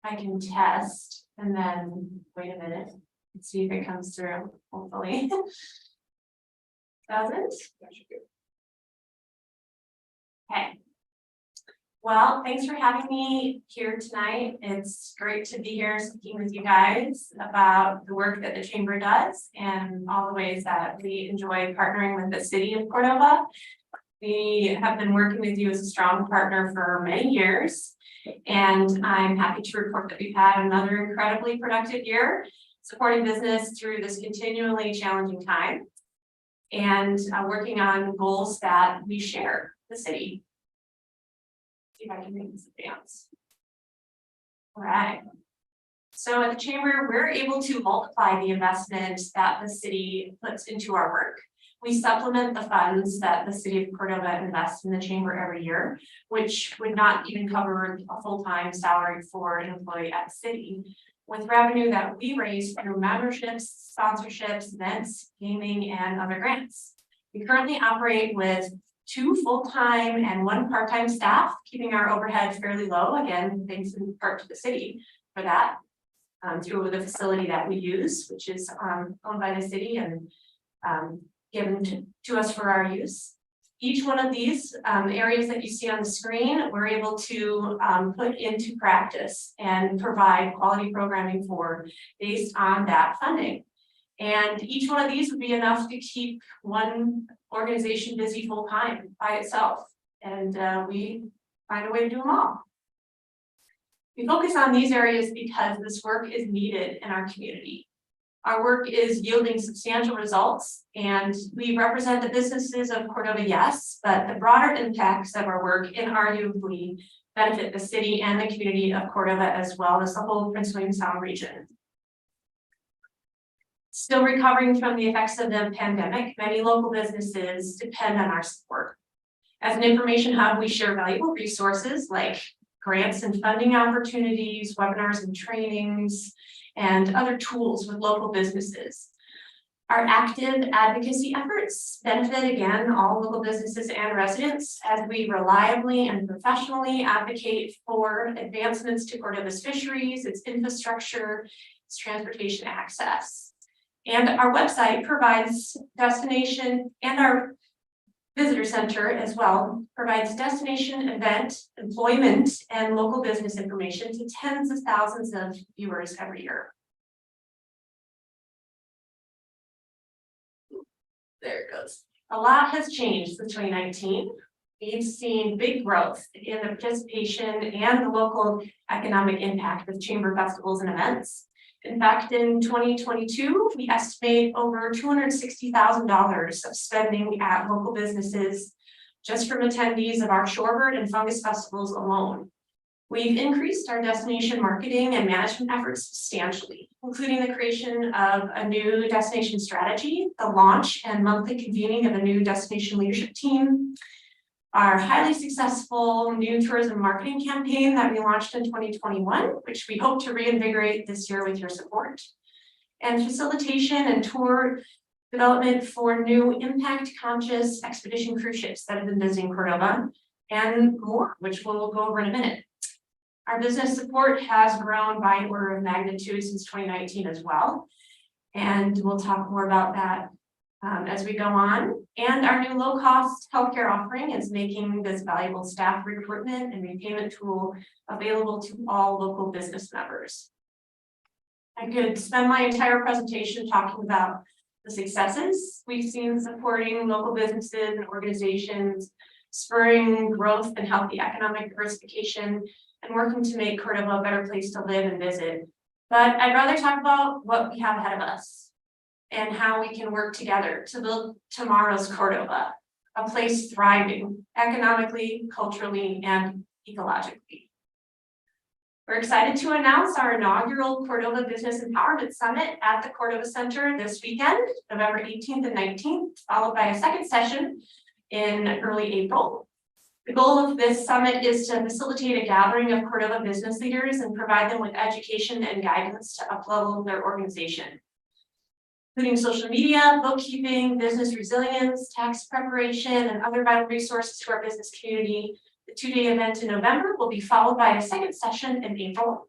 I can test and then wait a minute and see if it comes through, hopefully. Doesn't? Okay. Well, thanks for having me here tonight. It's great to be here speaking with you guys about the work that the Chamber does and all the ways that we enjoy partnering with the city of Cordova. We have been working with you as a strong partner for many years, and I'm happy to report that we've had another incredibly productive year supporting business through this continually challenging time and working on goals that we share, the city. See if I can make this advance. All right. So at the Chamber, we're able to multiply the investment that the city puts into our work. We supplement the funds that the city of Cordova invests in the Chamber every year, which would not even cover a full-time salary for an employee at the city, with revenue that we raise through memberships, sponsorships, events, gaming, and other grants. We currently operate with 2 full-time and 1 part-time staff, keeping our overhead fairly low, again, thanks in part to the city for that, through the facility that we use, which is owned by the city and given to us for our use. Each one of these areas that you see on the screen, we're able to put into practice and provide quality programming for based on that funding. And each one of these would be enough to keep one organization busy full time by itself. And we find a way to do them all. We focus on these areas because this work is needed in our community. Our work is yielding substantial results, and we represent the businesses of Cordova, yes, but the broader impacts of our work inarguably benefit the city and the community of Cordova, as well as the whole Prince William Sound region. Still recovering from the effects of the pandemic, many local businesses depend on our support. As an information hub, we share valuable resources like grants and funding opportunities, webinars and trainings, and other tools with local businesses. Our active advocacy efforts benefit, again, all local businesses and residents as we reliably and professionally advocate for advancements to Cordova's fisheries, its infrastructure, its transportation access. And our website provides destination, and our visitor center as well, provides destination, event, employment, and local business information to tens of thousands of viewers every year. There it goes. A lot has changed since 2019. We've seen big growth in the participation and the local economic impact of chamber festivals and events. In fact, in 2022, we estimate over $260,000 of spending at local businesses just from attendees of our shorebird and fungus festivals alone. We've increased our destination marketing and management efforts substantially, including the creation of a new destination strategy, the launch and monthly convening of a new destination leadership team, our highly successful new tourism marketing campaign that we launched in 2021, which we hope to reinvigorate this year with your support, and facilitation and tour development for new impact-conscious expedition cruise ships that have been visiting Cordova, and more, which we'll go over in a minute. Our business support has grown by an order of magnitude since 2019 as well, and we'll talk more about that as we go on. And our new low-cost healthcare offering is making this valuable staff recruitment and repayment tool available to all local business members. I could spend my entire presentation talking about the successes we've seen supporting local businesses and organizations, spurring growth and healthy economic diversification, and working to make Cordova a better place to live and visit. But I'd rather talk about what we have ahead of us and how we can work together to build tomorrow's Cordova, a place thriving economically, culturally, and ecologically. We're excited to announce our inaugural Cordova Business Empowerment Summit at the Cordova Center this weekend, November 18th and 19th, followed by a second session in early April. The goal of this summit is to facilitate a gathering of Cordova business leaders and provide them with education and guidance to uplevel their organization, including social media, bookkeeping, business resilience, tax preparation, and other vital resources to our business community. The 2-day event in November will be followed by a second session in April.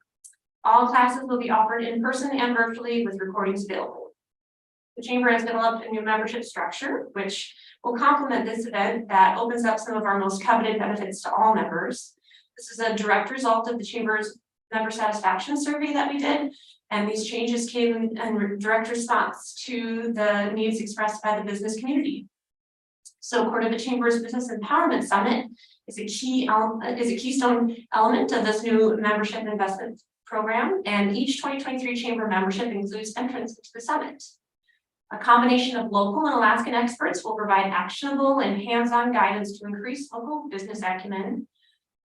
All classes will be offered in person and virtually with recordings available. The Chamber has developed a new membership structure, which will complement this event that opens up some of our most coveted benefits to all members. This is a direct result of the Chamber's member satisfaction survey that we did, and these changes came in direct response to the needs expressed by the business community. So Cordova Chamber's Business Empowerment Summit is a keystone element of this new membership investment program, and each 2023 Chamber membership includes entrance into the summit. A combination of local and Alaskan experts will provide actionable and hands-on guidance to increase local business acumen.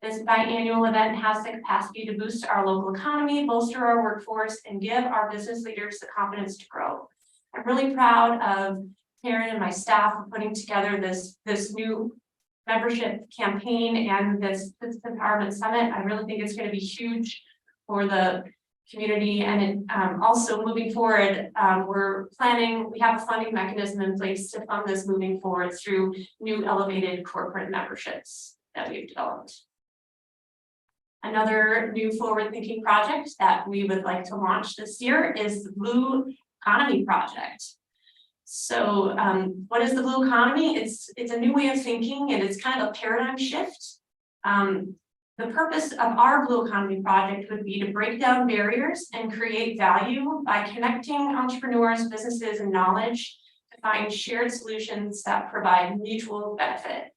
This biannual event has the capacity to boost our local economy, bolster our workforce, and give our business leaders the confidence to grow. I'm really proud of Karen and my staff for putting together this new membership campaign and this empowerment summit. I really think it's going to be huge for the community, and also moving forward, we have a funding mechanism in place to fund this moving forward through new elevated corporate memberships that we've developed. Another new forward-thinking project that we would like to launch this year is the Blue Economy Project. So what is the blue economy? It's a new way of thinking, and it's kind of a paradigm shift. The purpose of our Blue Economy Project would be to break down barriers and create value by connecting entrepreneurs, businesses, and knowledge to find shared solutions that provide mutual benefit.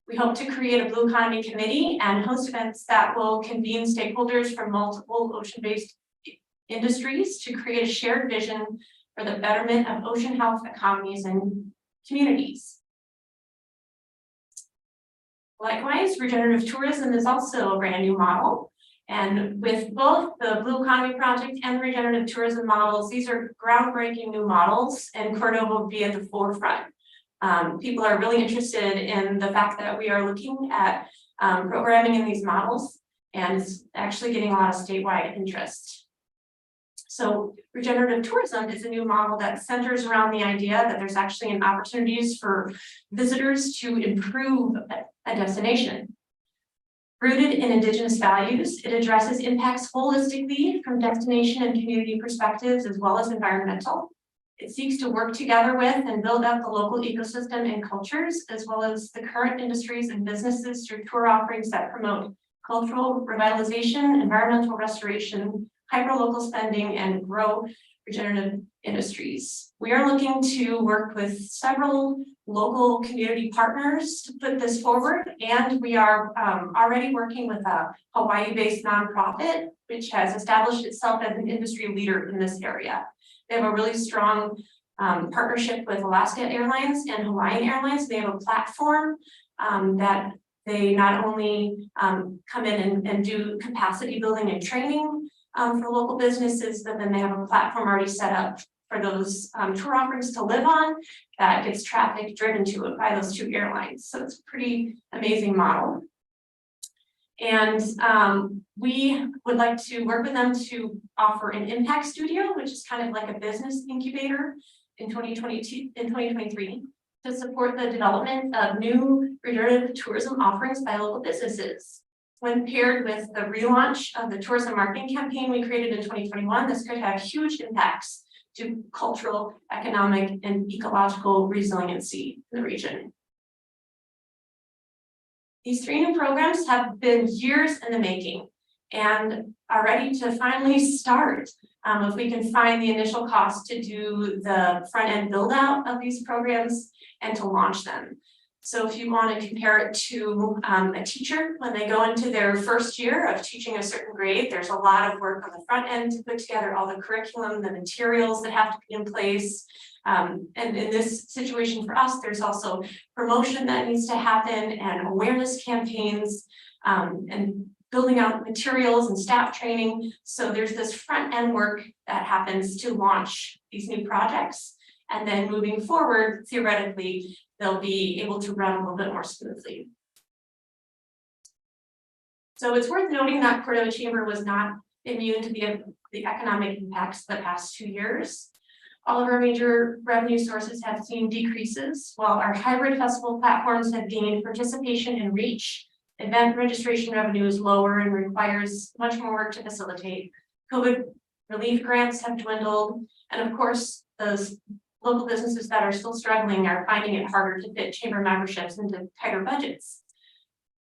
We hope to create a Blue Economy Committee and host events that will convene stakeholders from multiple ocean-based industries to create a shared vision for the betterment of ocean health economies and communities. Likewise, regenerative tourism is also a brand new model. And with both the Blue Economy Project and the regenerative tourism models, these are groundbreaking new models, and Cordova will be at the forefront. People are really interested in the fact that we are looking at programming in these models, and it's actually getting a lot of statewide interest. So regenerative tourism is a new model that centers around the idea that there's actually an opportunities for visitors to improve a destination. Rooted in Indigenous values, it addresses impacts holistically from destination and community perspectives as well as environmental. It seeks to work together with and build up the local ecosystem and cultures, as well as the current industries and businesses through tour offerings that promote cultural revitalization, environmental restoration, hyperlocal spending, and grow regenerative industries. We are looking to work with several local community partners to put this forward, and we are already working with a Hawaii-based nonprofit, which has established itself as an industry leader in this area. They have a really strong partnership with Alaska Airlines and Hawaiian Airlines. They have a platform that they not only come in and do capacity building and training for local businesses, but then they have a platform already set up for those tour offerings to live on that gets traffic driven to it by those two airlines. So it's a pretty amazing model. And we would like to work with them to offer an impact studio, which is kind of like a business incubator in 2023 to support the development of new regenerative tourism offerings by local businesses. When paired with the relaunch of the tourism marketing campaign we created in 2021, this could have huge impacts to cultural, economic, and ecological resiliency in the region. These three new programs have been years in the making and are ready to finally start. If we can find the initial cost to do the front end build out of these programs and to launch them. So if you want to compare it to a teacher, when they go into their first year of teaching a certain grade, there's a lot of work on the front end to put together all the curriculum, the materials that have to be in place. And in this situation for us, there's also promotion that needs to happen and awareness campaigns and building out materials and staff training. So there's this front end work that happens to launch these new projects. And then moving forward, theoretically, they'll be able to run a little bit more smoothly. So it's worth noting that Cordova Chamber was not immune to the economic impacts of the past 2 years. All of our major revenue sources have seen decreases, while our hybrid festival platforms have gained participation and reach. Event registration revenue is lower and requires much more work to facilitate. COVID relief grants have dwindled, and of course, those local businesses that are still struggling are finding it harder to fit chamber memberships into tighter budgets.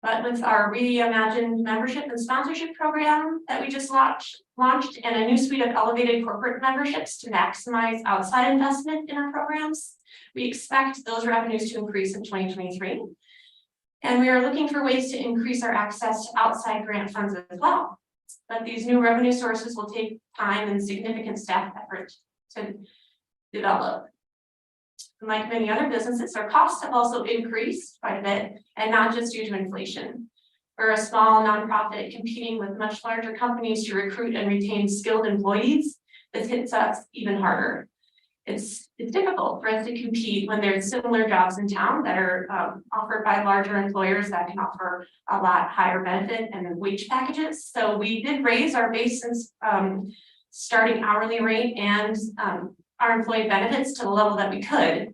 But with our reimagined membership and sponsorship program that we just launched and a new suite of elevated corporate memberships to maximize outside investment in our programs, we expect those revenues to increase in 2023. And we are looking for ways to increase our access to outside grant funds as well. But these new revenue sources will take time and significant staff effort to develop. Like many other businesses, our costs have also increased quite a bit, and not just due to inflation. We're a small nonprofit competing with much larger companies to recruit and retain skilled employees. This hits us even harder. It's difficult for us to compete when there's similar jobs in town that are offered by larger employers that can offer a lot higher benefit and wage packages. So we did raise our base starting hourly rate and our employee benefits to the level that we could.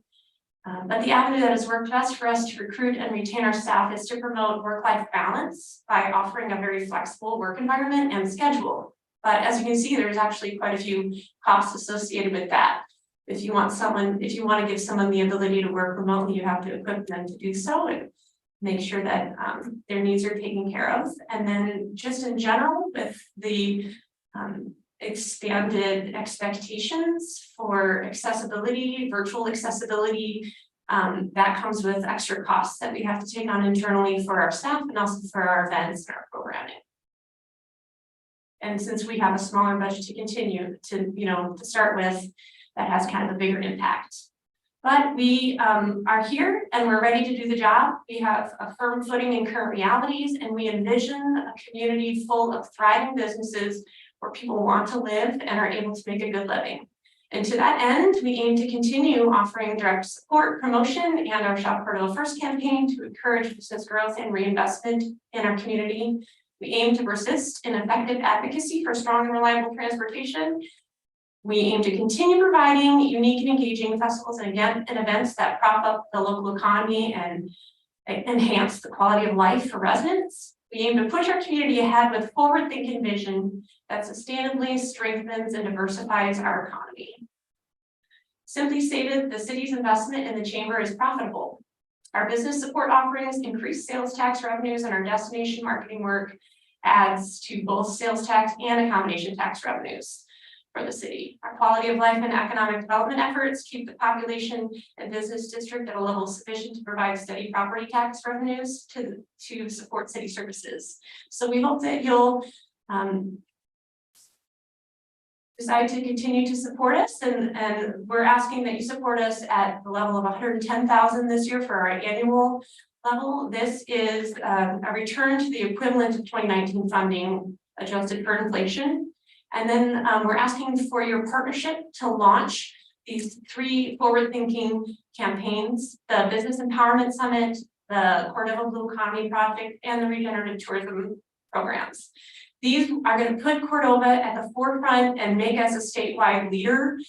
But the avenue that has worked best for us to recruit and retain our staff is to promote work-life balance by offering a very flexible work environment and schedule. But as you can see, there's actually quite a few costs associated with that. If you want to give someone the ability to work remotely, you have to equip them to do so and make sure that their needs are taken care of. And then just in general, with the expanded expectations for accessibility, virtual accessibility, that comes with extra costs that we have to take on internally for our staff and also for our events and our programming. And since we have a smaller budget to continue to start with, that has kind of a bigger impact. But we are here and we're ready to do the job. We have a firm footing in current realities, and we envision a community full of thriving businesses where people want to live and are able to make a good living. And to that end, we aim to continue offering direct support, promotion, and our Shop Cordova First campaign to encourage business growth and reinvestment in our community. We aim to persist in effective advocacy for strong and reliable transportation. We aim to continue providing unique and engaging festivals and events that prop up the local economy and enhance the quality of life for residents. We aim to push our community ahead with forward-thinking vision that sustainably strengthens and diversifies our economy. Simply stated, the city's investment in the chamber is profitable. Our business support offerings increase sales tax revenues, and our destination marketing work adds to both sales tax and accommodation tax revenues for the city. Our quality of life and economic development efforts keep the population and business district at a level sufficient to provide steady property tax revenues to support city services. So we hope that you'll decide to continue to support us, and we're asking that you support us at the level of $110,000 this year for our annual level. This is a return to the equivalent of 2019 funding adjusted for inflation. And then we're asking for your partnership to launch these 3 forward-thinking campaigns: the Business Empowerment Summit, the Cordova Blue Economy Project, and the Regenerative Tourism programs. These are going to put Cordova at the forefront and make us a statewide leader.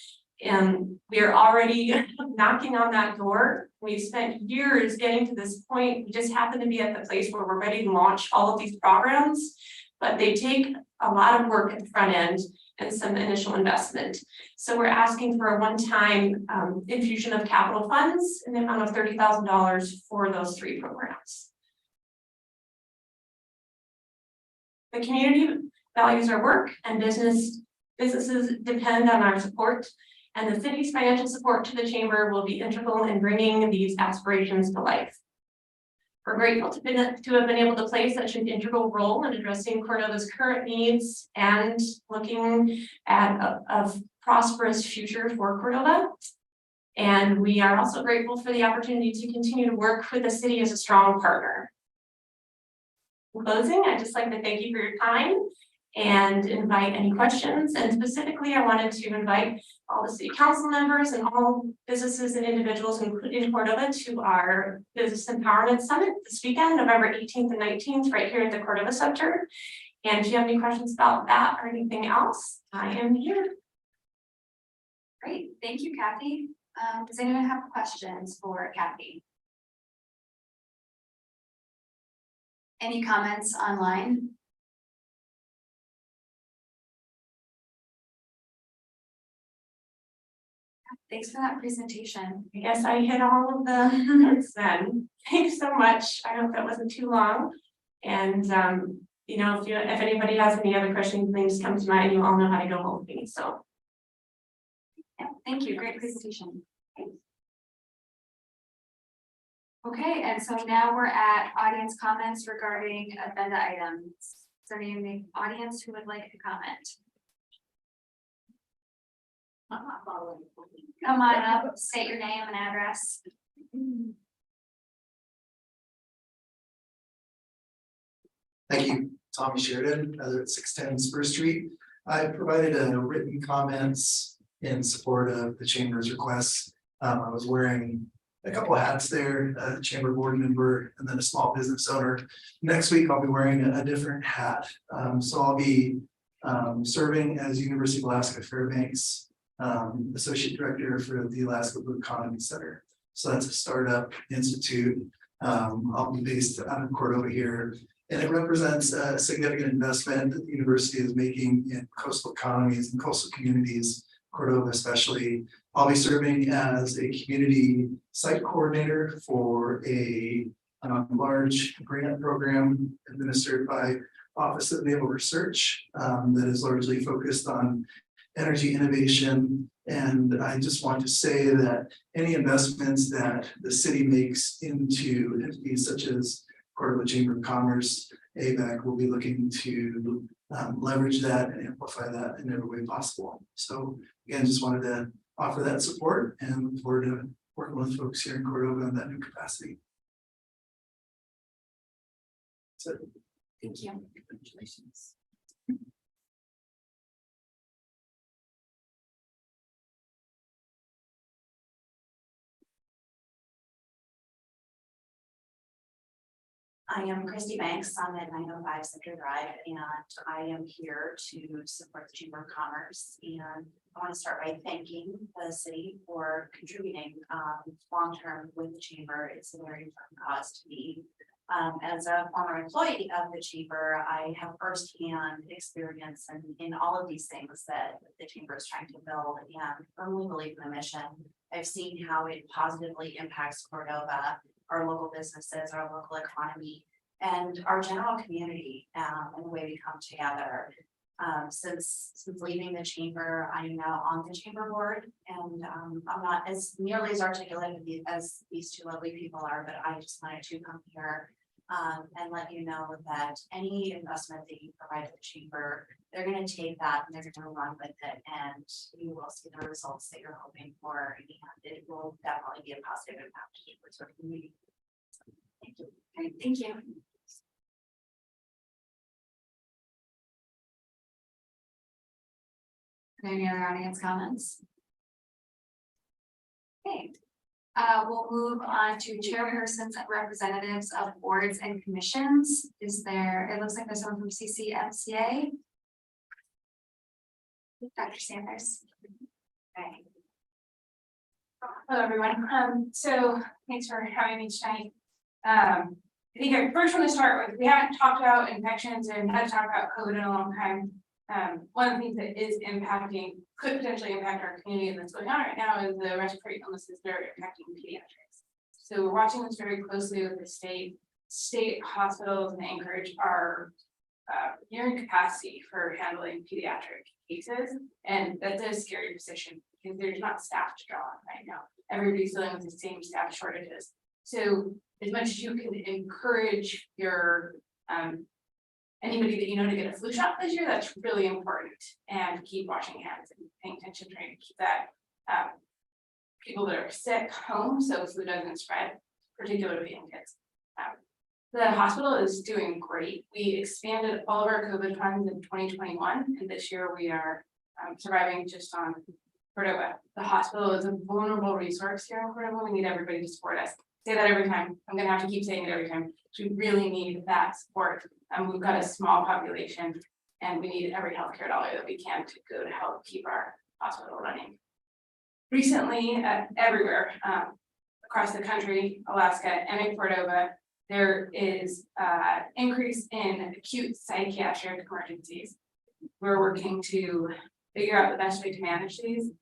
And we are already knocking on that door. We've spent years getting to this point. We just happen to be at the place where we're ready to launch all of these programs, but they take a lot of work at the front end and some initial investment. So we're asking for a one-time infusion of capital funds in the amount of $30,000 for those 3 programs. The community values our work, and businesses depend on our support, and the city's financial support to the chamber will be integral in bringing these aspirations to life. We're grateful to have been able to play such an integral role in addressing Cordova's current needs and looking at a prosperous future for Cordova. And we are also grateful for the opportunity to continue to work with the city as a strong partner. In closing, I'd just like to thank you for your time and invite any questions. And specifically, I wanted to invite all the city council members and all businesses and individuals in Cordova to our Business Empowerment Summit this weekend, November 18th and 19th, right here at the Cordova Center. And if you have any questions about that or anything else, I am here. Great, thank you, Cathy. Does anyone have questions for Cathy? Any comments online? Thanks for that presentation. I guess I hit all of the notes then. Thanks so much. I hope that wasn't too long. And you know, if anybody has any other questions, things come to mind, you all know how to go hold me. So Yeah, thank you. Great presentation. Okay, and so now we're at audience comments regarding agenda items. Is there any in the audience who would like to comment? Come on up, state your name and address. Thank you, Tommy Sheridan, at 610 Spruce Street. I provided written comments in support of the Chamber's requests. I was wearing a couple of hats there, a Chamber board member and then a small business owner. Next week, I'll be wearing a different hat. So I'll be serving as University of Alaska Fairbanks Associate Director for the Alaska Blue Economy Center. So that's a startup institute. I'll be based out of Cordova here. And it represents a significant investment that the university is making in coastal economies and coastal communities, Cordova especially. I'll be serving as a community site coordinator for a large grant program administered by Office of Naval Research that is largely focused on energy innovation. And I just want to say that any investments that the city makes into entities such as Cordova Chamber of Commerce, ABAC will be looking to leverage that and amplify that in every way possible. So again, just wanted to offer that support and look forward to working with folks here in Cordova in that new capacity. So, Thank you. congratulations. I am Christy Banks. I'm at 905 Center Drive, and I am here to support the Chamber of Commerce. And I want to start by thanking the city for contributing long-term with the Chamber. It's a very important cause to me. As a former employee of the Chamber, I have firsthand experience in all of these things that the Chamber is trying to build, and firmly believe in the mission. I've seen how it positively impacts Cordova, our local businesses, our local economy, and our general community, and the way we come together. Since leaving the Chamber, I am now on the Chamber board, and I'm not as nearly as articulate as these two lovely people are, but I just wanted to come here and let you know that any investment that you provide to the Chamber, they're going to take that and they're going to run with it, and you will see the results that you're hoping for, and it will definitely be a positive impact towards our community. Thank you. Great, thank you. Are there any other audience comments? Okay, we'll move on to chairpersons and representatives of boards and commissions. Is there, it looks like there's someone from CCMCA. Dr. Sanders. Okay. Hello, everyone. So thanks for having me tonight. I think I first want to start with, we haven't talked about infections and haven't talked about COVID in a long time. One of the things that is impacting, could potentially impact our community that's going on right now is the respiratory illnesses that are impacting pediatrics. So we're watching this very closely with the state hospitals in Anchorage are nearing capacity for handling pediatric cases. And that's a scary position because there's not staff to draw on right now. Everybody's dealing with the same staff shortages. So as much as you can encourage your anybody that you know to get a flu shot this year, that's really important, and keep washing hands and paying attention, trying to keep that people that are sick home so flu doesn't spread, particularly in kids. The hospital is doing great. We expanded all of our COVID funds in 2021, and this year we are surviving just on Cordova. The hospital is a vulnerable resource here in Cordova. We need everybody to support us. Say that every time. I'm gonna have to keep saying it every time. We really need that support. We've got a small population, and we need every healthcare dollar that we can to go to help keep our hospital running. Recently, everywhere across the country, Alaska and in Cordova, there is increase in acute psychiatric emergencies. We're working to figure out the best way to manage these.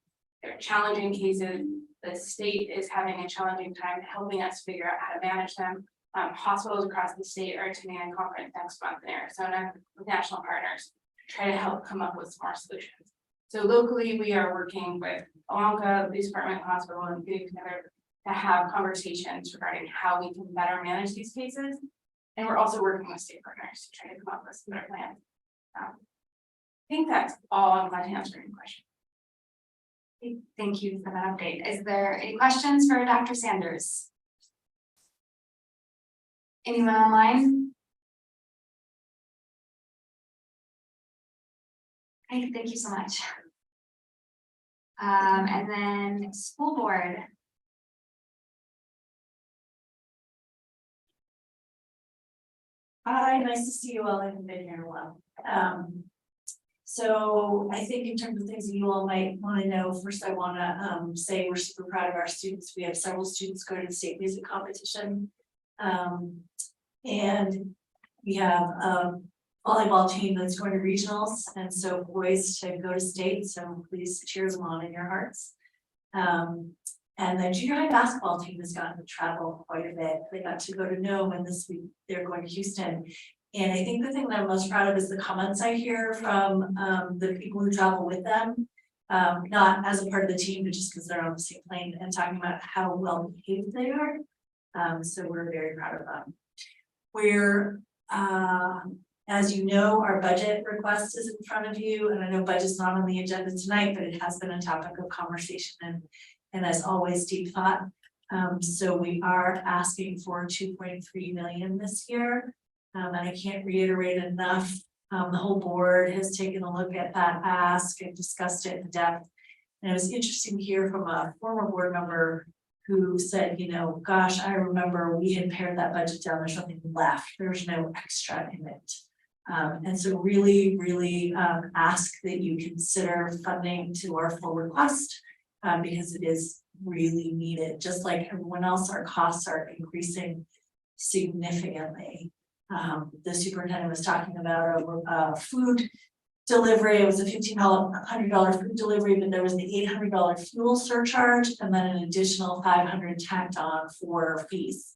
they're challenging cases. The state is having a challenging time helping us figure out how to manage them. Hospitals across the state are attending a conference next month in Arizona with national partners to try to help come up with smart solutions. So locally, we are working with Alonca, Police Department, Hospital, and getting together to have conversations regarding how we can better manage these cases. And we're also working with state partners to try to come up with some better plans. I think that's all. I'm glad to answer your question. Thank you for that update. Is there any questions for Dr. Sanders? Anyone online? Okay, thank you so much. And then school board. Hi, nice to see you all. I haven't been here in a while. So I think in terms of things that you all might want to know, first I want to say we're super proud of our students. We have several students going to the state music competition. And we have a volleyball team that's going to regionals, and so poised to go to state, so please cheer them on in your hearts. And the junior high basketball team has gotten to travel quite a bit. They got to go to Nome, and this week they're going to Houston. And I think the thing that I'm most proud of is the comments I hear from the people who travel with them, not as a part of the team, but just because they're on the same plane, and talking about how well behaved they are. So we're very proud of them. We're, as you know, our budget request is in front of you, and I know budget's not on the agenda tonight, but it has been a topic of conversation and as always, deep thought. So we are asking for 2.3 million this year. And I can't reiterate enough. The whole board has taken a look at that ask and discussed it in depth. And it was interesting to hear from a former board member who said, you know, gosh, I remember we had pared that budget down, there's nothing left, there's no extra in it. And so really ask that you consider funding to our full request, because it is really needed. Just like everyone else, our costs are increasing significantly. The superintendent was talking about food delivery. It was a $1,500 food delivery, but there was the $800 fuel surcharge and then an additional $500 tacked on for fees.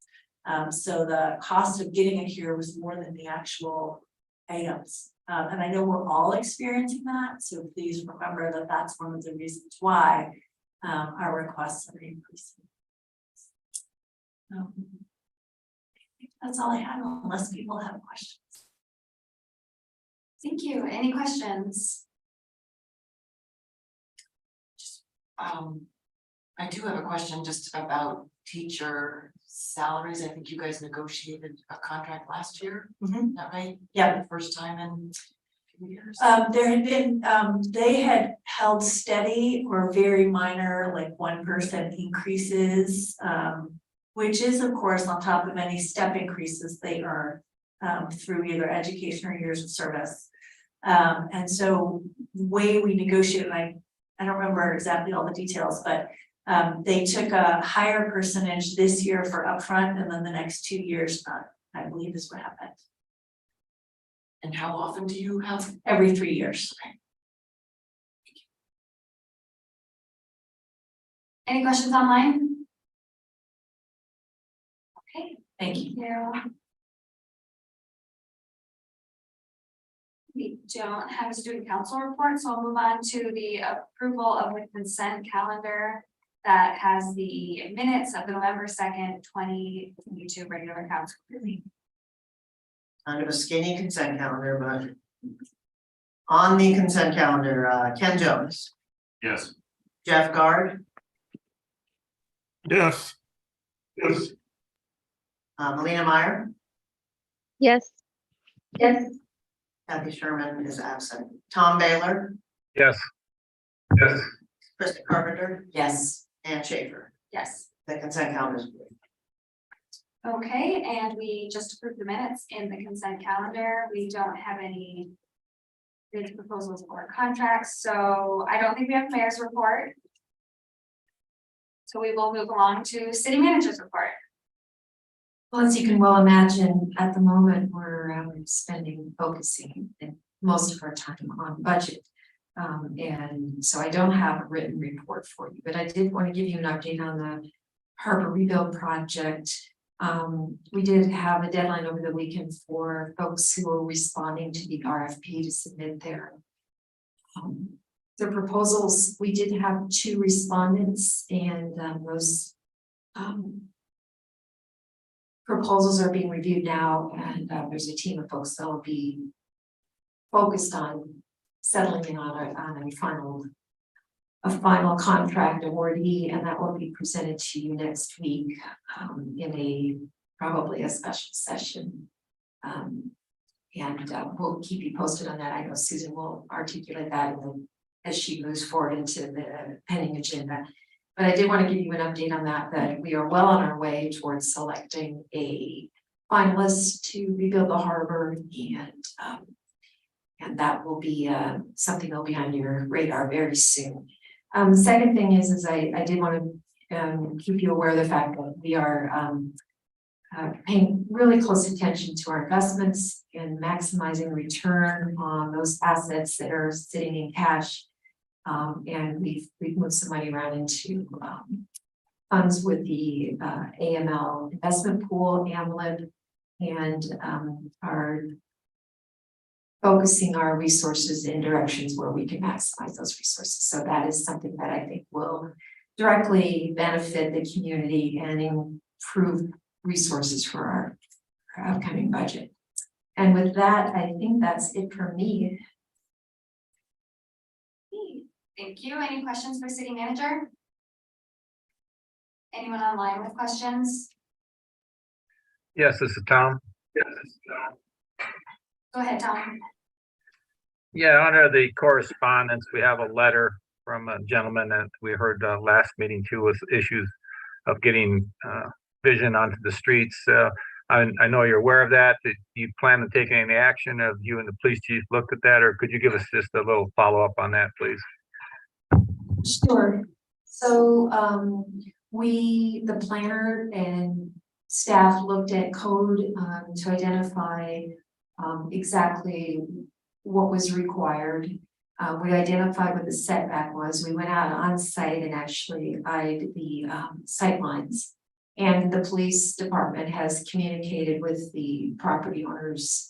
So the cost of getting it here was more than the actual items. And I know we're all experiencing that. So please remember that that's one of the reasons why our requests are increasing. That's all I have, unless people have questions. Thank you. Any questions? I do have a question just about teacher salaries. I think you guys negotiated a contract last year, is that right? Yeah. The first time in a few years. There had been, they had held steady or very minor, like 1% increases, which is of course on top of any step increases they earn through either education or years of service. And so the way we negotiated, I don't remember exactly all the details, but they took a higher percentage this year for upfront, and then the next 2 years, I believe is what happened. And how often do you have? Every 3 years. Any questions online? Okay, Thank you. thank you. We don't have a student council report, so I'll move on to the approval of the consent calendar that has the minutes of the November 2nd, 2022 regular council meeting. Kind of a skinny consent calendar, but on the consent calendar, Ken Jones, Yes. Jeff Guard, Yes. Yes. Melina Meyer, Yes. Yes. Kathy Sherman is absent, Tom Baylor, Yes. Yes. Krista Carpenter, Yes. and Schaefer. Yes. The consent calendar is approved. Okay, and we just approved the minutes in the consent calendar. We don't have any bids, proposals, or contracts, so I don't think we have mayor's report. So we will move along to city manager's report. Well, as you can well imagine, at the moment, we're focusing most of our time on budget. And so I don't have a written report for you, but I did want to give you an update on the harbor rebuild project. We did have a deadline over the weekend for folks who were responding to the RFP to submit their proposals. We did have 2 respondents, and those proposals are being reviewed now, and there's a team of folks that will be focused on settling in on a final contract awardee, and that will be presented to you next week in probably a special session. And we'll keep you posted on that. I know Susan will articulate that as she moves forward into the pending agenda. But I did want to give you an update on that we are well on our way towards selecting a finalist to rebuild the harbor, and that will be something that'll be on your radar very soon. The second thing is I did want to keep you aware of the fact that we are paying really close attention to our investments and maximizing return on those assets that are sitting in cash. And we've moved some money around into funds with the AML investment pool, AMLIB, and are focusing our resources in directions where we can maximize those resources. So that is something that I think will directly benefit the community and improve resources for our upcoming budget. And with that, I think that's it for me. Thank you. Any questions for city manager? Anyone online with questions? Yes, this is Tom. Go ahead, Tom. Yeah, under the correspondence, we have a letter from a gentleman that we heard last meeting too, with issues of getting vision onto the streets. I know you're aware of that. Do you plan on taking any action? Have you and the police chief looked at that, or could you give us just a little follow-up on that, please? Sure. So the planner and staff looked at code to identify exactly what was required. We identified what the setback was. We went out on site and actually eyed the sight lines. And the police department has communicated with the property owners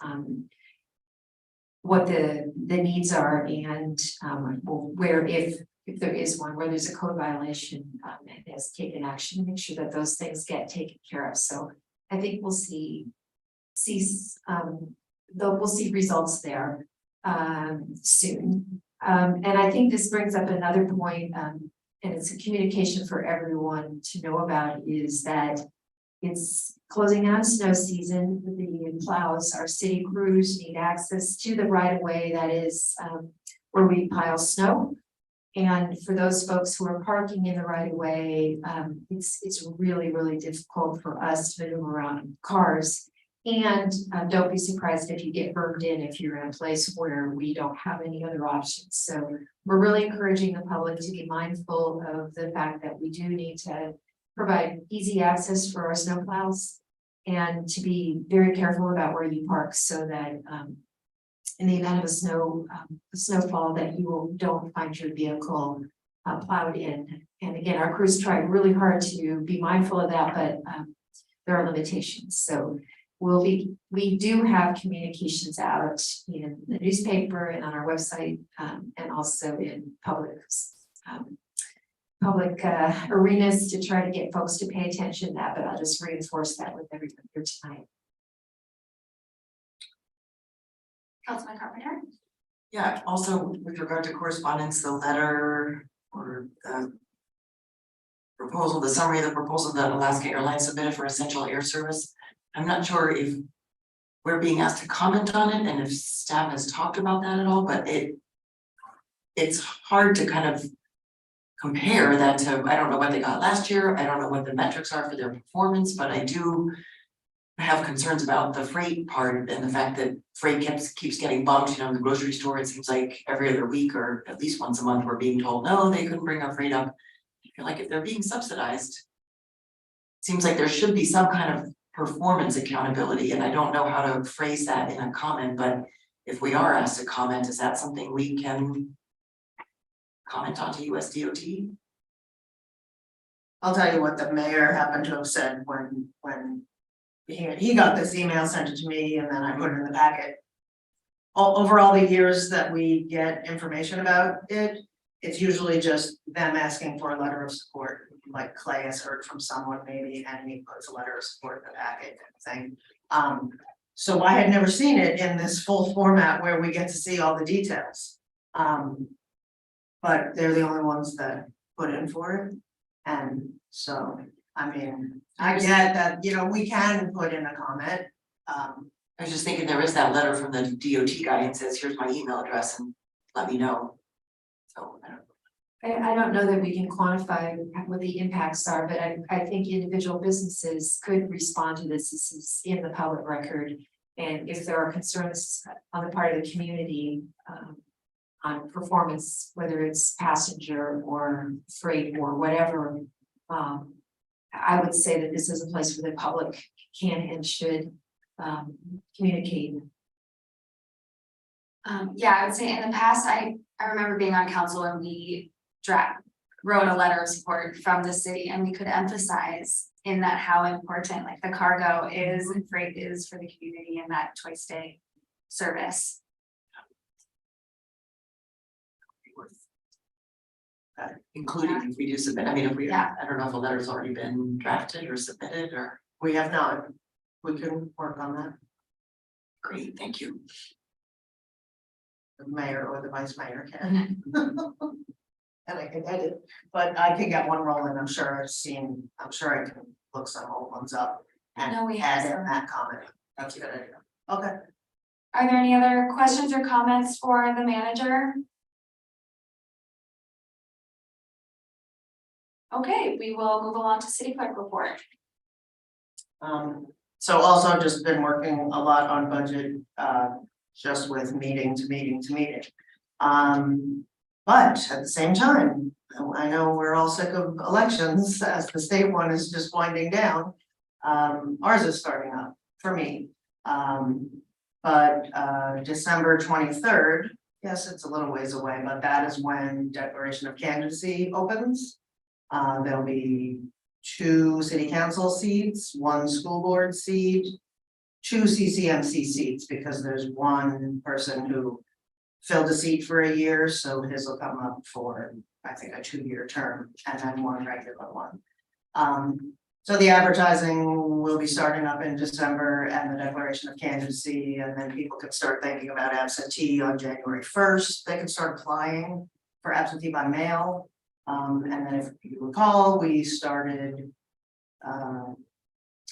what the needs are, and where if there is one, where there's a code violation, it has taken action to make sure that those things get taken care of. So I think we'll see results there soon. And I think this brings up another point, and it's a communication for everyone to know about, is that it's closing out snow season. The plows, our city crews need access to the right of way that is where we pile snow. And for those folks who are parking in the right of way, it's really, really difficult for us to maneuver around cars. And don't be surprised if you get burned in if you're in a place where we don't have any other options. So we're really encouraging the public to be mindful of the fact that we do need to provide easy access for our snowplows, and to be very careful about where you park, so that in the event of a snowfall, that you don't find your vehicle plowed in. And again, our crews try really hard to be mindful of that, but there are limitations. So we do have communications out in the newspaper and on our website, and also in public arenas to try to get folks to pay attention to that. But I'll just reinforce that with everyone here tonight. Councilman Carpenter? Yeah, also with regard to correspondence, the letter or the proposal, the summary of the proposal that Alaska Airlines submitted for essential air service. I'm not sure if we're being asked to comment on it and if staff has talked about that at all, but it's hard to kind of compare that to, I don't know what they got last year. I don't know what the metrics are for their performance, but I do have concerns about the freight part and the fact that freight keeps getting bumped. You know, in the grocery store, it seems like every other week or at least once a month, we're being told, no, they couldn't bring our freight up. I feel like if they're being subsidized, it seems like there should be some kind of performance accountability. And I don't know how to phrase that in a comment, but if we are asked to comment, is that something we can comment onto USDOT? I'll tell you what the mayor happened to have said when he got this email, sent it to me, and then I put it in the packet. Over all the years that we get information about it, it's usually just them asking for a letter of support. Like Clay has heard from someone maybe, and he puts a letter of support in the packet thing. So I had never seen it in this full format where we get to see all the details. But they're the only ones that put in for it. And so, I mean, I get that, you know, we can put in a comment. I was just thinking there is that letter from the DOT guy and says, here's my email address and let me know. So I don't know. I don't know that we can quantify what the impacts are, but I think individual businesses could respond to this. This is in the public record. And if there are concerns on the part of the community, on performance, whether it's passenger or freight or whatever, I would say that this is a place where the public can and should communicate. Yeah, I would say in the past, I remember being on council and we wrote a letter of support from the city, and we could emphasize in that how important like the cargo is and freight is for the community and that twice day service. Including if we do submit, I mean, if we, Yeah. I don't know if a letter's already been drafted or submitted or, We have not, we can work on that, great, thank you. the mayor or the vice mayor can. And I can edit, but I can get one rolling, I'm sure I'm sure I can look some old ones up. And No, we have add in some. that comment, that's a good idea, okay. Are there any other questions or comments for the manager? Okay, we will move along to city clerk report. So also I've just been working a lot on budget, just with meeting to meeting to meeting. But at the same time, I know we're all sick of elections as the state one is just winding down. Ours is starting up for me. But December 23rd, yes, it's a little ways away, but that is when declaration of candidacy opens. There'll be 2 city council seats, 1 school board seat, 2 CCMC seats, because there's one person who filled a seat for a year, so his will come up for, I think, a 2-year term, and then 1 regular one. So the advertising will be starting up in December and the declaration of candidacy, and then people can start thinking about absentee on January 1st. They can start applying for absentee by mail. And then if you recall, we started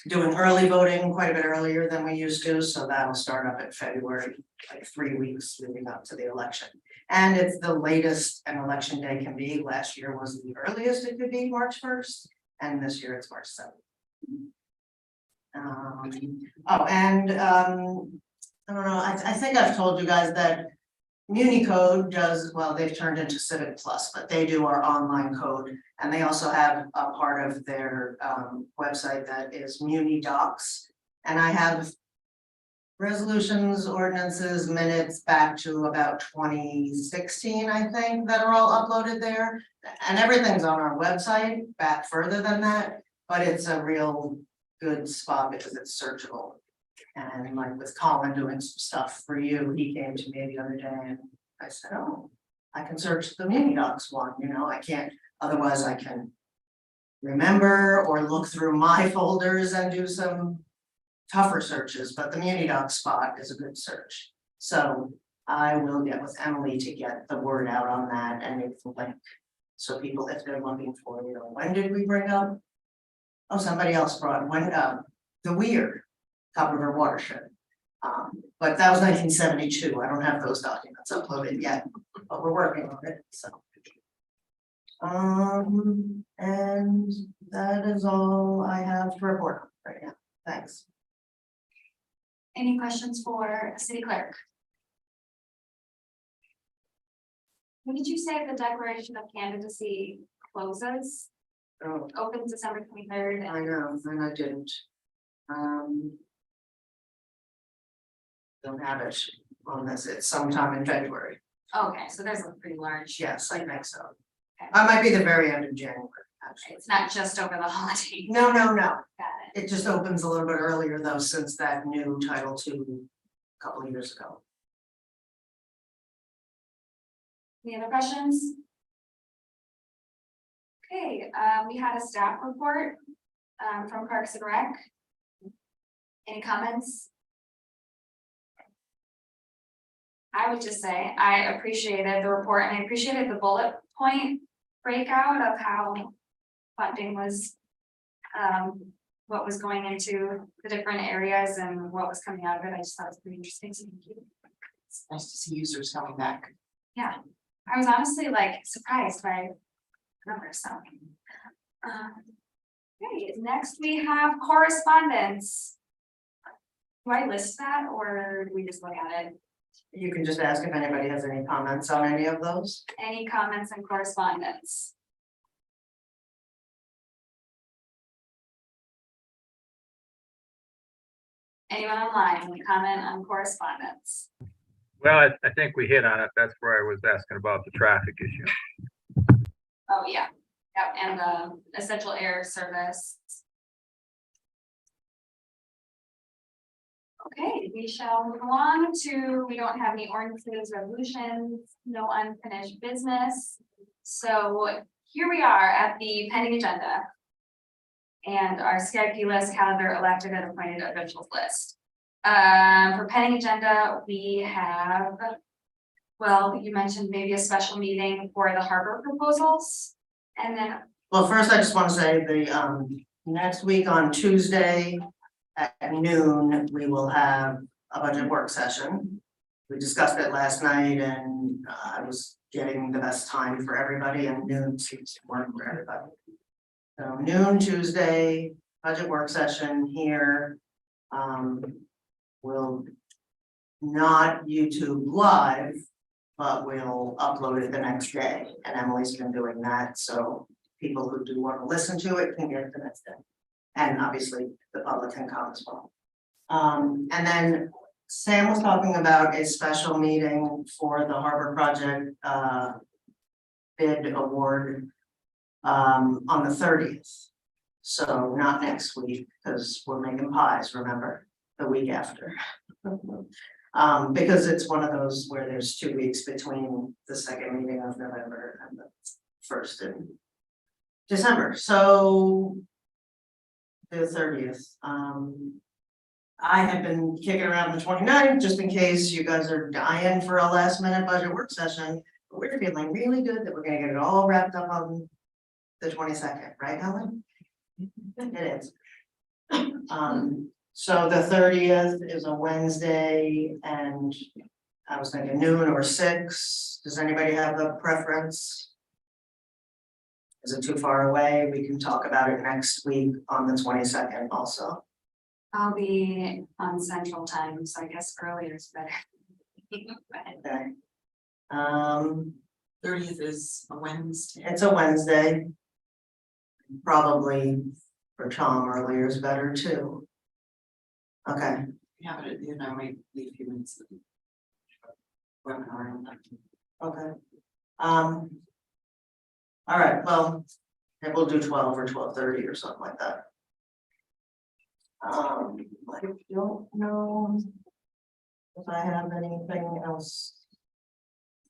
doing early voting quite a bit earlier than we used to, so that'll start up in February, like 3 weeks leading up to the election. And it's the latest an election day can be. Last year was the earliest it could be, March 1st, and this year it's March 7th. I don't know, I think I've told you guys that MuniCode does, well, they've turned into Civic Plus, but they do our online code. And they also have a part of their website that is Muni Docs. And I have resolutions, ordinances, minutes back to about 2016, I think, that are all uploaded there. And everything's on our website back further than that, but it's a real good spot because it's searchable. And like with Colin doing some stuff for you, he came to me the other day and I said, oh, I can search the Muni Docs one, you know, I can't, otherwise I can remember or look through my folders and do some tougher searches, but the Muni Docs spot is a good search. So I will get with Emily to get the word out on that and make the link. So people, if they're looking for, you know, when did we bring up? Oh, somebody else brought, the weird Top River watershed. But that was 1972. I don't have those documents uploaded yet, but we're working on it, so. And that is all I have to report right now. Thanks. Any questions for city clerk? When did you say the declaration of candidacy closes? Oh, Opens December 23rd. I know, and I didn't. Don't have it on this, it's sometime in February. Okay, so there's a pretty large. Yes, I think so. Okay. I might be the very end of January, actually. It's not just over the holiday. No, no, no. Got it. It just opens a little bit earlier though, since that new Title II a couple of years ago. Any other questions? Okay, we had a staff report from Parks and Rec. Any comments? I would just say I appreciated the report and I appreciated the bullet point breakout of how funding was, what was going into the different areas and what was coming out of it. I just thought it was pretty interesting. So thank you. It's nice to see users coming back. Yeah, I was honestly like surprised by numbers, so. Okay, next we have correspondence. Do I list that or do we just look at it? You can just ask if anybody has any comments on any of those. Any comments on correspondence? Anyone online, any comment on correspondence? Well, I think we hit on it. That's where I was asking about the traffic issue. Oh, yeah, yep, and the essential air service. Okay, we shall move along to, we don't have any ordinances, resolutions, no unfinished business. So here we are at the pending agenda. And our CIP list, calendar, elected and appointed officials list. For pending agenda, we have, well, you mentioned maybe a special meeting for the harbor proposals. And then, Well, first, I just want to say the next week on Tuesday at noon, we will have a budget work session. We discussed it last night and I was getting the best time for everybody and noon seems to work for everybody. So noon Tuesday, budget work session here. We'll not YouTube live, but we'll upload it the next day. And Emily's been doing that, so people who do want to listen to it can get it the next day. And obviously, the public can come as well. And then Sam was talking about a special meeting for the Harbor Project bid award on the 30th. So not next week, because we're making pies, remember, the week after. Because it's one of those where there's 2 weeks between the second meeting of November and the first in December, so the 30th. I had been kicking around the 29th, just in case you guys are dying for a last minute budget work session. But we're feeling really good that we're gonna get it all wrapped up on the 22nd, right, Helen? It is. So the 30th is a Wednesday and I was thinking noon or 6. Does anybody have a preference? Is it too far away? We can talk about it next week on the 22nd also. I'll be on central time, so I guess earlier is better. Okay. 30th is a Wednesday. It's a Wednesday. Probably for Tom earlier is better too. Okay, Yeah, but you know, we leave a few minutes. Webinar. okay. All right, well, maybe we'll do 12 or 12:30 or something like that. I don't know if I have anything else.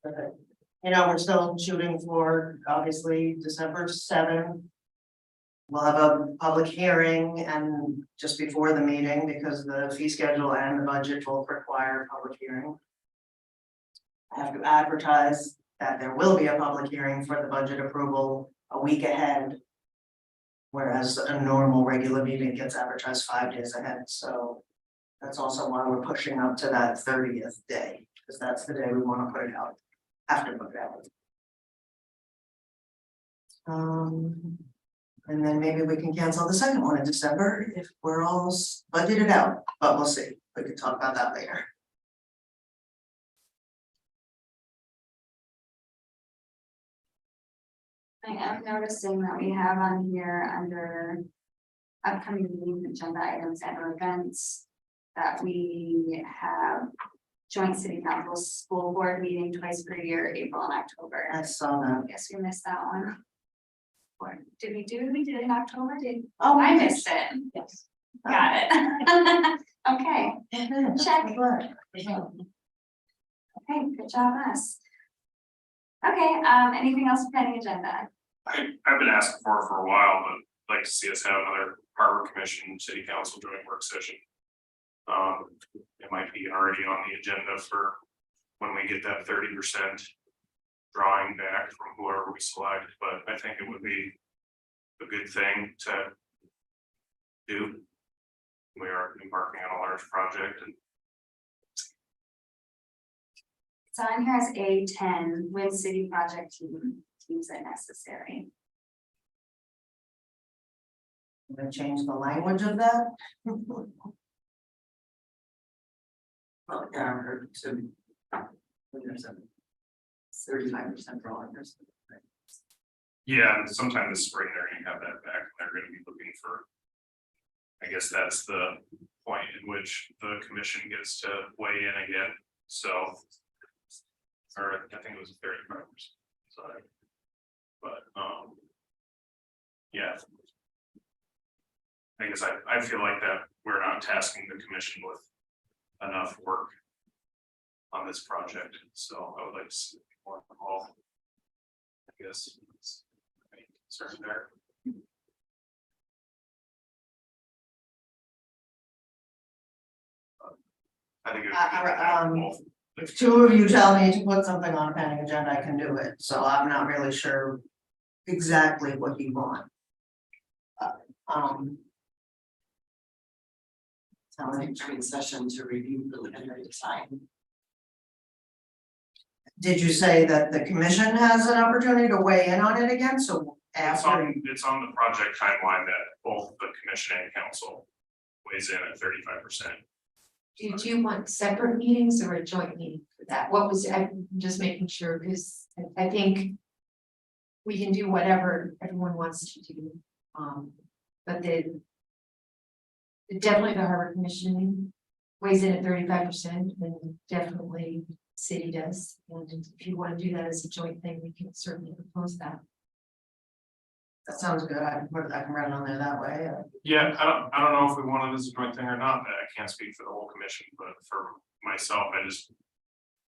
Okay, you know, we're still shooting for obviously December 7th. We'll have a public hearing and just before the meeting, because the fee schedule and the budget both require a public hearing. I have to advertise that there will be a public hearing for the budget approval a week ahead. Whereas a normal regular meeting gets advertised 5 days ahead, so that's also why we're pushing up to that 30th day, because that's the day we want to put it out, have to put it out. And then maybe we can cancel the second one in December if we're all budgeted out, but we'll see, we can talk about that later. I am noticing that we have on here under upcoming meeting agenda items and events that we have joint city council school board meeting twice per year, April and October. I saw that. Guess we missed that one. Or did we did it in October? Oh, I missed it. Yes. Got it. Okay, check. Okay, good job, us. Okay, anything else for pending agenda? I've been asking for it for a while, but I'd like to see us have another harbor commission, city council joint work session. It might be already on the agenda for when we get that 30% drawing back from whoever we select, but I think it would be a good thing to do. We are embarking on a large project and It's on here as A10 with city project teams that necessary. Gonna change the language of that? Well, yeah, I heard too. When there's a 35% drawing or something. yeah, and sometime this spring they're gonna have that back. They're gonna be looking for. I guess that's the point in which the commission gets to weigh in again, so. Or I think it was 35%, sorry. But, yeah. I guess I feel like that we're not tasking the commission with enough work on this project, so I would like to see more involved. I guess it's any concern there. I think it would be both. If two of you tell me to put something on a pending agenda, I can do it, so I'm not really sure exactly what you want. Sounds like joint session to review the preliminary design. Did you say that the commission has an opportunity to weigh in on it again, so It's after? it's on the project timeline that both the commission and council weighs in at 35%. Did you want separate meetings or a joint meeting for that? What was, I'm just making sure, because I think we can do whatever everyone wants to do. But definitely the harbor commission weighs in at 35%, and definitely city does. And if you want to do that as a joint thing, we can certainly propose that. That sounds good, I can run on there that way. Yeah, I don't know if we want it as a joint thing or not. I can't speak for the whole commission, but for myself, I just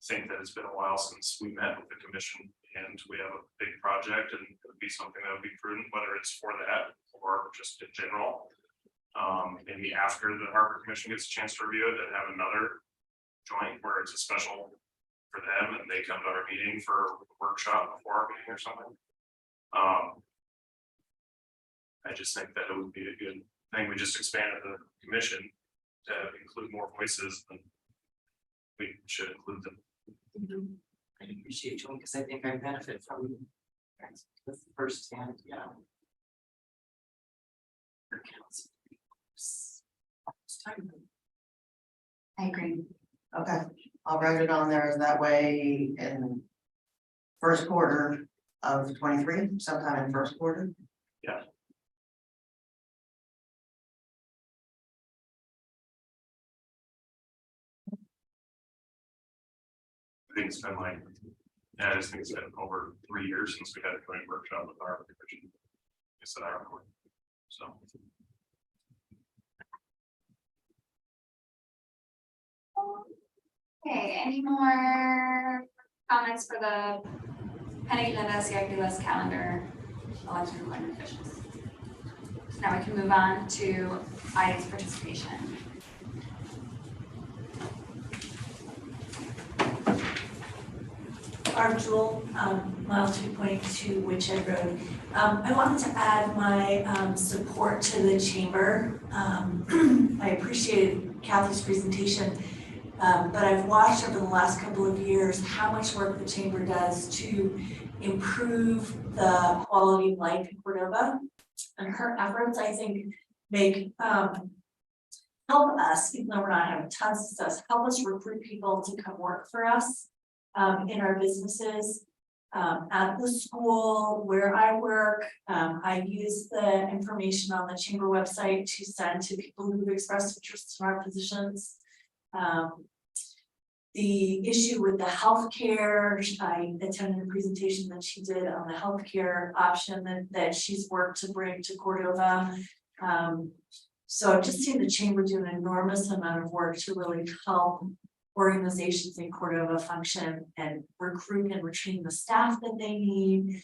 think that it's been a while since we met with the commission and we have a big project and it would be something that would be prudent, whether it's for that or just in general. Maybe after the harbor commission gets a chance to review it and have another joint where it's a special for them and they come to our meeting for a workshop before our meeting or something. I just think that it would be a good thing. We just expanded the commission to include more voices than we should include them. I appreciate you because I think I benefit from the first hand, yeah. I agree. Okay, I'll write it on there as that way in first quarter of 23, sometime in first quarter. Yeah. I think it's been like, yeah, I just think it's been over 3 years since we had a joint workshop with our division. I said I record, so. Okay, any more comments for the pending agenda, CIP list, calendar, elected appointed officials? Now we can move on to audience participation. Our Jewel, mile 2.2 Woodshed Road. I wanted to add my support to the chamber. I appreciated Cathy's presentation, but I've watched over the last couple of years how much work the chamber does to improve the quality of life in Cordova. And her efforts, I think, make help us, even though we're not having tons of success, help us recruit people to come work for us. In our businesses, at the school where I work, I use the information on the chamber website to send to people who've expressed interest in our positions. the issue with the healthcare, I attended a presentation that she did on the healthcare option that she's worked to bring to Cordova. So I've just seen the chamber do an enormous amount of work to really help organizations in Cordova function and recruit and retain the staff that they need.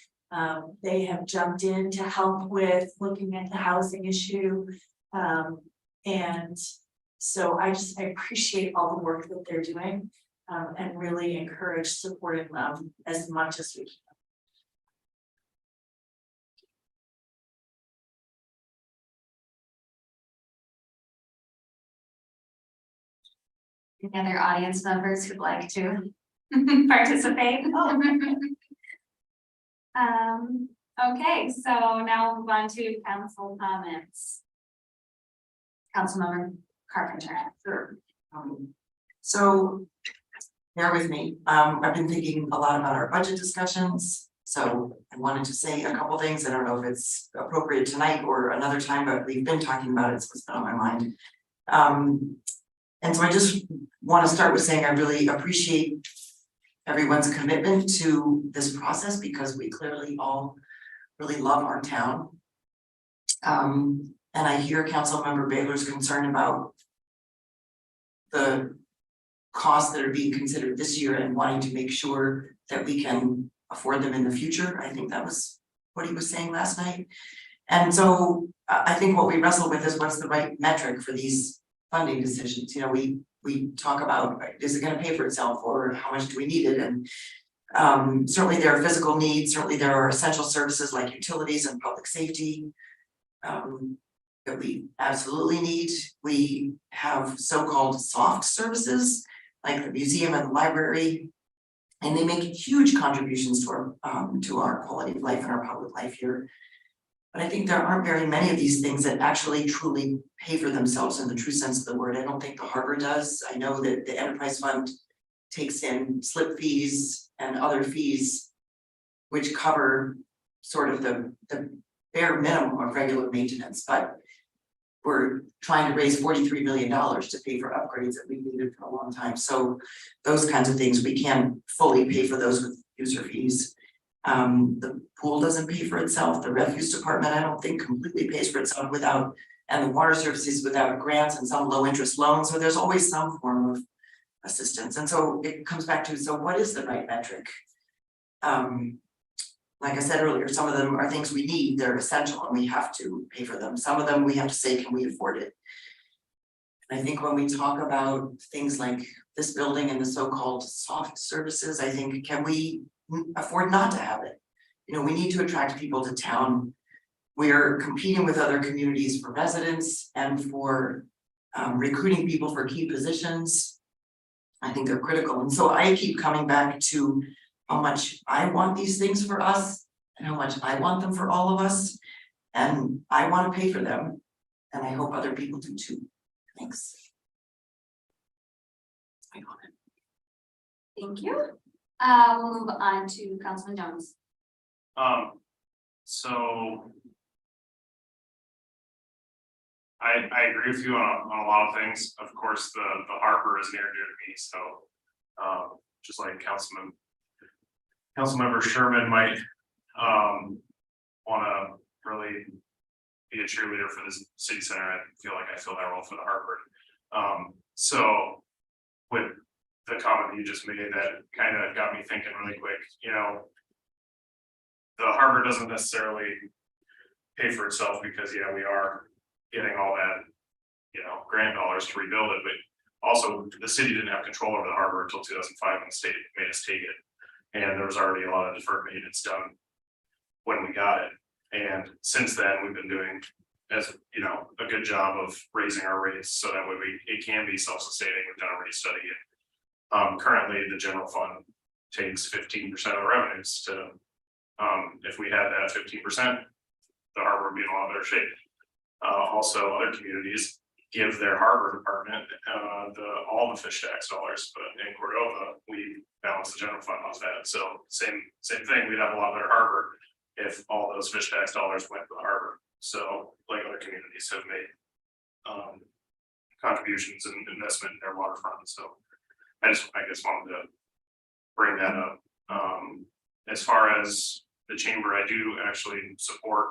They have jumped in to help with looking at the housing issue. And so I appreciate all the work that they're doing, and really encourage supporting them as much as we can. Any other audience members who'd like to participate? Okay, so now we'll move on to council comments. Councilmember Carpenter. Sure. So bear with me. I've been thinking a lot about our budget discussions. So I wanted to say a couple things. I don't know if it's appropriate tonight or another time, but we've been talking about it, so it's been on my mind. And so I just want to start with saying I really appreciate everyone's commitment to this process because we clearly all really love our town. And I hear Councilmember Baylor's concern about the costs that are being considered this year and wanting to make sure that we can afford them in the future. I think that was what he was saying last night. And so I think what we wrestle with is what's the right metric for these funding decisions. You know, we talk about, is it going to pay for itself or how much do we need it? And certainly there are physical needs, certainly there are essential services like utilities and public safety that we absolutely need. We have so-called soft services like the museum and the library, and they make huge contributions to our quality of life and our public life here. But I think there aren't very many of these things that actually truly pay for themselves in the true sense of the word. I don't think the harbor does. I know that the enterprise fund takes in slip fees and other fees, which cover sort of the bare minimum of regular maintenance, but we're trying to raise $43 million to pay for upgrades that we've needed for a long time. So those kinds of things, we can't fully pay for those with user fees. The pool doesn't pay for itself. The refuse department, I don't think completely pays for itself without, and the water services without grants and some low interest loans. So there's always some form of assistance. And so it comes back to, so what is the right metric? Like I said earlier, some of them are things we need, they're essential and we have to pay for them. Some of them we have to say, can we afford it? And I think when we talk about things like this building and the so-called soft services, I think, can we afford not to have it? You know, we need to attract people to town. We're competing with other communities for residents and for recruiting people for key positions. I think they're critical. And so I keep coming back to how much I want these things for us and how much I want them for all of us. And I want to pay for them. And I hope other people do too. Thanks. Thank you. We'll move on to Councilman Jones. So I agree with you on a lot of things. Of course, the harbor is near and dear to me, so just like Councilmember Sherman might want to really be a cheerleader for this city center. I feel like I fill that role for the harbor. So with the comment you just made, that kind of got me thinking really quick. You know, the harbor doesn't necessarily pay for itself because, yeah, we are getting all that, you know, grant dollars to rebuild it, but also the city didn't have control over the harbor until 2005 when the state made us take it. And there was already a lot of deferred maintenance done when we got it. And since then, we've been doing, as you know, a good job of raising our rates so that way it can be self-sustaining. We've done a rate study. Currently, the general fund takes 15% of the revenues to, if we had that 15%, the harbor would be in a lot better shape. Also, other communities give their harbor department all the fish tax dollars, but in Cordova, we balance the general fund off that. So same thing, we'd have a lot better harbor if all those fish tax dollars went to the harbor. So like other communities have made contributions and investment in their waterfront. So I guess wanted to bring that up. As far as the chamber, I do actually support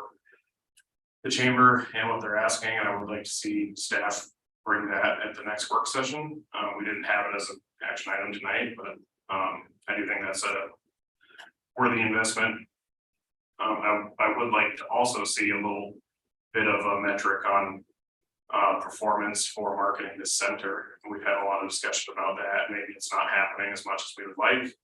the chamber and what they're asking, and I would like to see staff bring that at the next work session. We didn't have it as an action item tonight, but I do think that's a worthy investment. I would like to also see a little bit of a metric on performance for marketing this center. We've had a lot of discussion about that. Maybe it's not happening as much as we would like.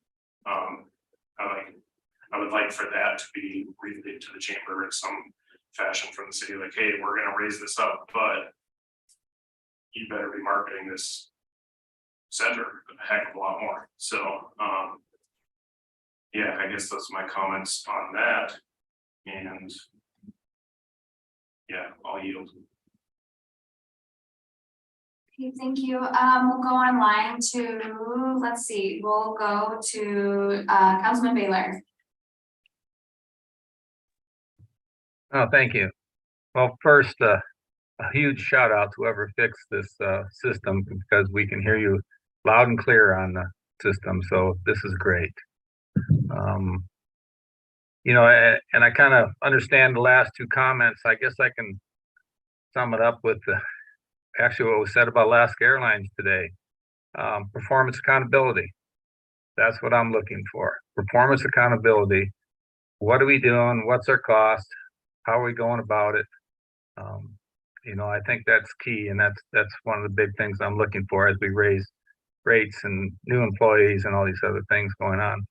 I would like for that to be relayed to the chamber in some fashion from the city, like, hey, we're gonna raise this up, but you better be marketing this center a heck of a lot more. So yeah, I guess those are my comments on that. And yeah, I'll yield. Okay, thank you. We'll go online to, let's see, we'll go to Councilman Baylor. Oh, thank you. Well, first, a huge shout out to whoever fixed this system, because we can hear you loud and clear on the system. So this is great. You know, and I kind of understand the last two comments. I guess I can sum it up with actually what was said about Alaska Airlines today. Performance accountability. That's what I'm looking for. Performance accountability. What are we doing? What's our cost? How are we going about it? You know, I think that's key, and that's one of the big things I'm looking for as we raise rates and new employees and all these other things going on.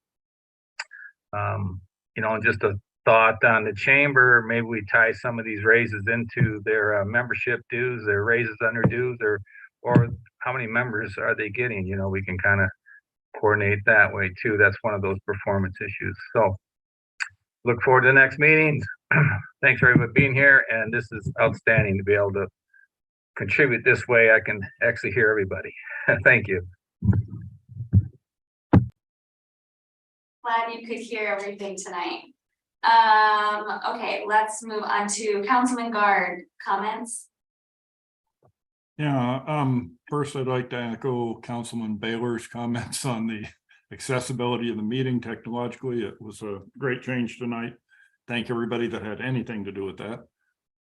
You know, and just a thought on the chamber, maybe we tie some of these raises into their membership dues, their raises under dues, or how many members are they getting? You know, we can kind of coordinate that way too. That's one of those performance issues. So look forward to the next meeting. Thanks for everybody being here, and this is outstanding to be able to contribute this way. I can actually hear everybody. Thank you. Glad you could hear everything tonight. Okay, let's move on to Councilman Guard, comments? Yeah, first I'd like to echo Councilman Baylor's comments on the accessibility of the meeting technologically. It was a great change tonight. Thank everybody that had anything to do with that.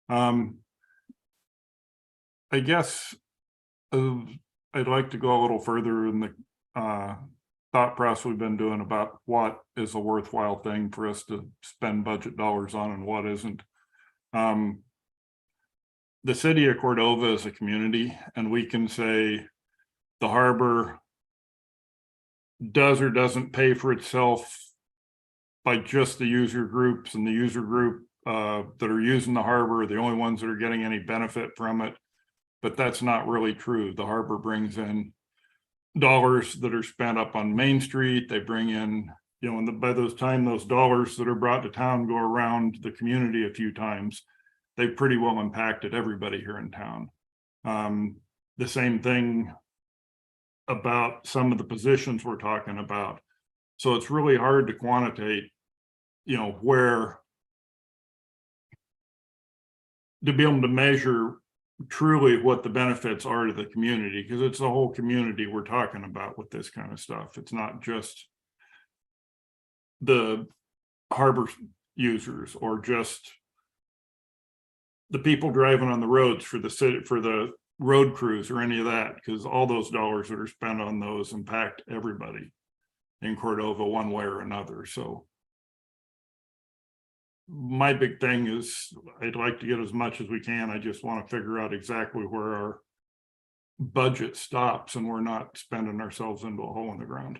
I guess I'd like to go a little further in the thought process we've been doing about what is a worthwhile thing for us to spend budget dollars on and what isn't. The city of Cordova is a community, and we can say the harbor does or doesn't pay for itself by just the user groups, and the user group that are using the harbor are the only ones that are getting any benefit from it. But that's not really true. The harbor brings in dollars that are spent up on Main Street. They bring in, you know, and by those dollars that are brought to town go around the community a few times, they've pretty well impacted everybody here in town. The same thing about some of the positions we're talking about. So it's really hard to quantitate, you know, where to be able to measure truly what the benefits are to the community, because it's the whole community we're talking about with this kind of stuff. It's not just the harbor users or just the people driving on the roads for the city, for the road crews or any of that, because all those dollars that are spent on those impact everybody in Cordova one way or another. So my big thing is I'd like to get as much as we can. I just want to figure out exactly where our budget stops and we're not spending ourselves into a hole in the ground.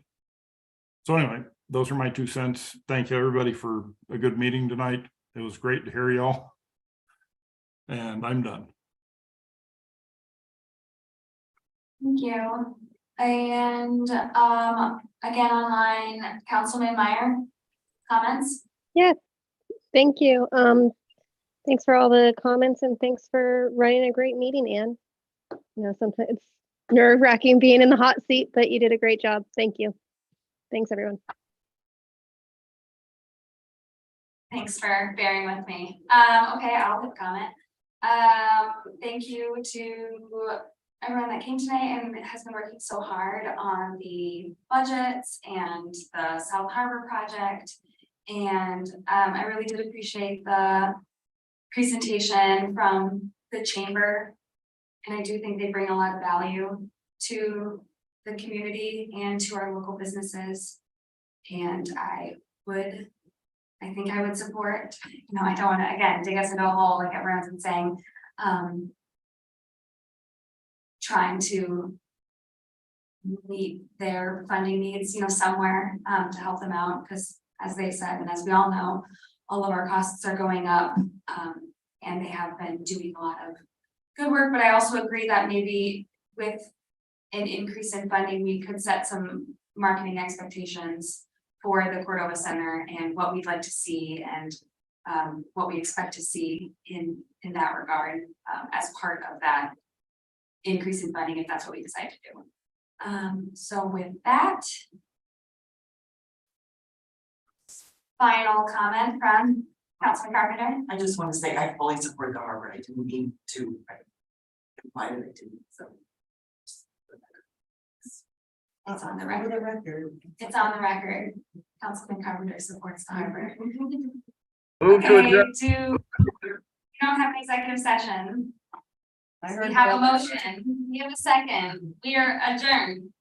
So anyway, those are my 2 cents. Thank you everybody for a good meeting tonight. It was great to hear y'all. And I'm done. Thank you. And again online, Councilman Meyer, comments? Yes, thank you. Thanks for all the comments and thanks for running a great meeting, Ann. You know, sometimes it's nerve-wracking being in the hot seat, but you did a great job. Thank you. Thanks, everyone. Thanks for bearing with me. Okay, I'll comment. Thank you to everyone that came tonight and has been working so hard on the budgets and the South Harbor project. And I really did appreciate the presentation from the chamber. And I do think they bring a lot of value to the community and to our local businesses. And I think I would support, I don't want to, again, dig us into a hole like everyone's been saying. Trying to meet their funding needs, somewhere to help them out, because as they said, and as we all know, all of our costs are going up, and they have been doing a lot of good work. But I also agree that maybe with an increase in funding, we could set some marketing expectations for the Cordova Center and what we'd like to see and what we expect to see in that regard as part of that increase in funding, if that's what we decide to do. So with that, final comment from Councilman Carpenter. I just want to say I fully support the harbor. I didn't mean to imply that I didn't, so. It's on the record. It's on the record. Councilman Carpenter supports the harbor. Move to Okay, adjourn. we don't have an executive session. We have a motion. We have a second. We are adjourned.